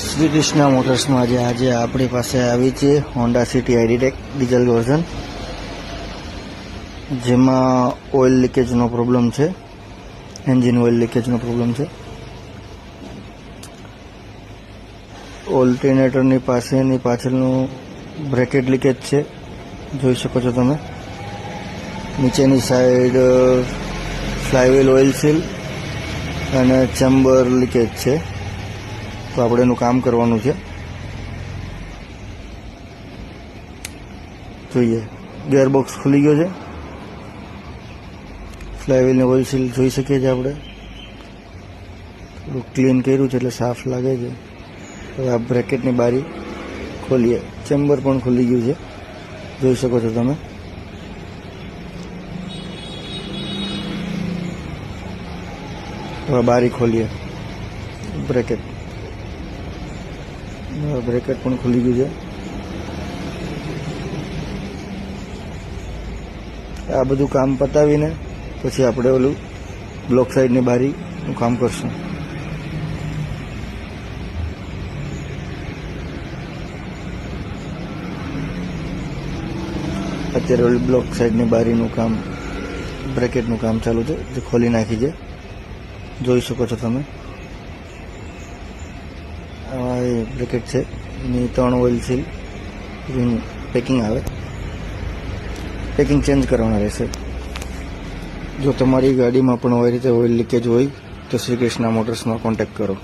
શ્રી કૃષ્ણ મોટર્સમાં આજે આપણી પાસે આવી છે હોન્ડા સિટી આઈડીટેક ડીઝલ વર્ઝન, જેમાં ઓઇલ લીકેજનો પ્રોબ્લેમ છે, એન્જિન ઓઇલ લીકેજનો પ્રોબ્લેમ છે. ઓલ્ટરનેટરની પાસેની પાછળનું બ્રેકેટ લીકેજ છે, જોઈ શકો છો તમે. નીચેની સાઈડ ફ્લાયવ્હીલ ઓઇલ સીલ અને ચેમ્બર લીકેજ છે, તો આપણે એનું કામ કરવાનું છે. જોઈએ, ગિયરબોક્સ ખુલી ગયો છે, ફ્લાયવ્હીલને ઓઇલ સીલ જોઈ શકીએ છીએ આપણે. થોડું ક્લીન કર્યું છે એટલે સાફ લાગે છે. હવે આ બ્રેકેટની બારી ખોલીએ, ચેમ્બર પણ ખુલી ગયું છે, જોઈ શકો છો તમે. હવે બારી ખોલીએ, બ્રેકેટ પણ ખુલી ગયું છે. આ બધું કામ પતાવીને પછી આપણે ઓલું બ્લોક સાઈડની બારીનું કામ કરશું. અત્યારે ઓલી બ્લોક સાઈડની બારીનું કામ, બ્રેકેટનું કામ ચાલુ છે, જે ખોલી નાખી છે, જોઈ શકો છો તમે. આ એ બ્રેકેટ છે, એની 3 ઓઇલ સીલ પેકિંગ આવે, પેકિંગ ચેન્જ કરવાના રહેશે. જો તમારી ગાડીમાં પણ આવી રીતે ઓઇલ લીકેજ હોય તો શ્રી કૃષ્ણ મોટર્સમાં કોન્ટેક્ટ કરો.